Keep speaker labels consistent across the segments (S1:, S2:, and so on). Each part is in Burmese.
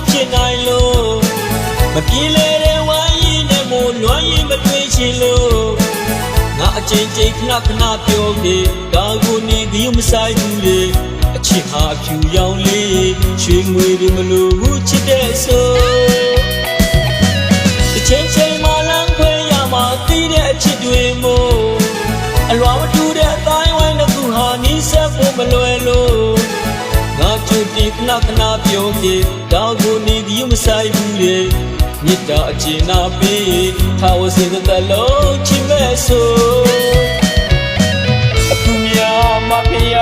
S1: ဖြစ်နိုင်လို့မပြေလေတဲ့ဝိုင်းရင်နဲ့မို့လွမ်းရင်မတွေ့ချင်လို့ငါအချိန်ချင်းခဏခဏပြောနေဒါကိုနေဒီမဆိုင်ဘူးလေအချစ်ဟာအဖြူရောင်လေးရွှေငွေတွေမလို့ဘူးချစ်တဲ့ဆိုတစ်ချိန်ချိန်မှလမ်းခွဲရမှာသိတဲ့အချစ်တွေမို့အလွာမတူတဲ့အတိုင်းဝိုင်းတစ်ခုဟာနီးစပ်ဖို့မလွယ်လို့ငါကြိုတင်ခဏခဏပြောနေဒါကိုနေဒီမဆိုင်ဘူးလေမြစ်တာအကျဉ်းနာပြီးထာဝစေတလုံးချစ်မဲ့ဆိုအခုများမဖေးရ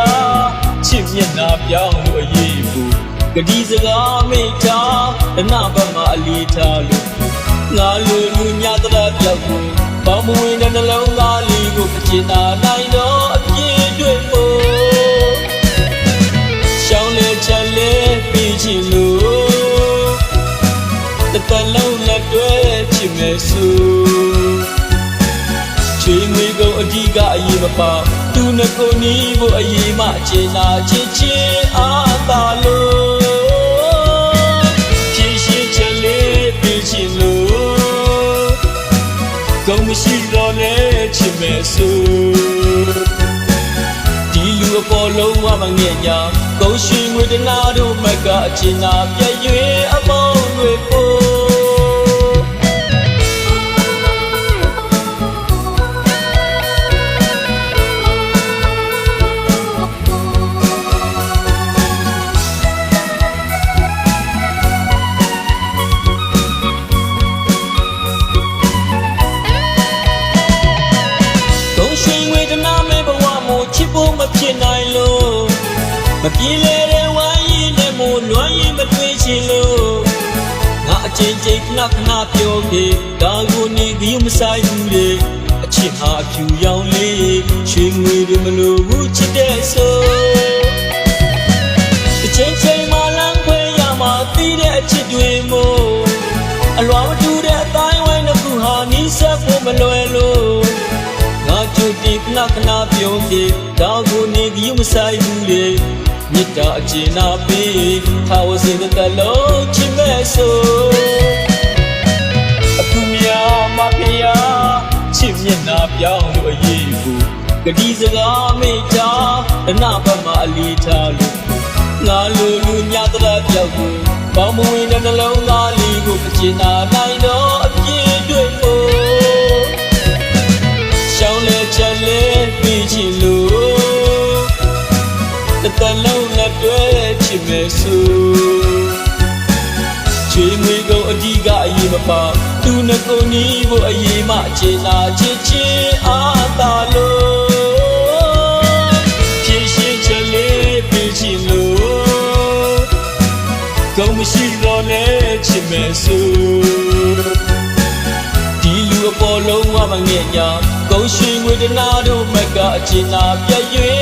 S1: ချစ်မျက်နှာပြောင်းလို့အရေးဘူးကတိစကားမိထားတဏဘက်မှာအလီထားလို့ငါလူလူညတရပြောက်ကိုပေါင်းမဝင်တဲ့နှလုံးသားလေးကိုအကျဉ်းနာနိုင်တော့အပြည့်တွေ့ဖို့ရှောင်းလေချက်လေပြီးချင်လို့တလုံးလက်တွဲချစ်မယ်ဆိုချွေငွေကုန်အဓိကအရေးမပါသူနဲ့ကိုနီးဖို့အရေးမှအချိန်သာချစ်ချင်းအားသာလို့ဖြည့်ရှင်းချက်လေးပြီးချင်လို့ကုန်မရှိတော့လဲချစ်မယ်ဆိုဒီလူအပေါ်လုံးဝမငဲ့ညာကုန်ရွှေငွေတနာတို့မကအချိန်သာပြည့်ရွေအပေါင်းတွေပို့ဖြစ်နိုင်လို့မပြေလေတဲ့ဝိုင်းရင်နဲ့မို့လွမ်းရင်မတွေ့ချင်လို့ငါအချိန်ချင်းခဏခဏပြောနေဒါကိုနေဒီမဆိုင်ဘူးလေအချစ်ဟာအဖြူရောင်လေးရွှေငွေတွေမလို့ဘူးချစ်တဲ့ဆိုအချိန်ချင်းမှလမ်းခွဲရမှာသိတဲ့အချစ်တွေမို့အလွာမတူတဲ့အတိုင်းဝိုင်းတစ်ခုဟာနီးစပ်ဖို့မလွယ်လို့ငါကြိုတင်ခဏခဏပြောနေဒါကိုနေဒီမဆိုင်ဘူးလေမြစ်တာအကျဉ်းနာပြီးထာဝစေတလုံးချစ်မဲ့ဆိုအခုများမဖေးရချစ်မျက်နှာပြောင်းလို့အရေးဘူးကတိစကားမိထားတဏဘက်မှာအလီထားလို့ငါလူလူညတရပြောက်ကိုပေါင်းမဝင်တဲ့နှလုံးသားလေးကိုအကျဉ်းနာနိုင်တော့အပြည့်တွေ့ဖို့ရှောင်းလေချက်လေပြီးချင်လို့တလုံးလက်တွဲချစ်မယ်ဆိုချွေငွေကုန်အဓိကအရေးမပါသူနဲ့ကိုနီးဖို့အရေးမှအချိန်သာချစ်ချင်းအားသာလို့ဖြည့်ရှင်းချက်လေးပြီးချင်လို့ကုန်မရှိတော့လဲချစ်မယ်ဆိုဒီလူအပေါ်လုံးဝမငဲ့ညာကုန်ရွှေငွေတနာတို့မကအချိန်သာပြည့်ရွေ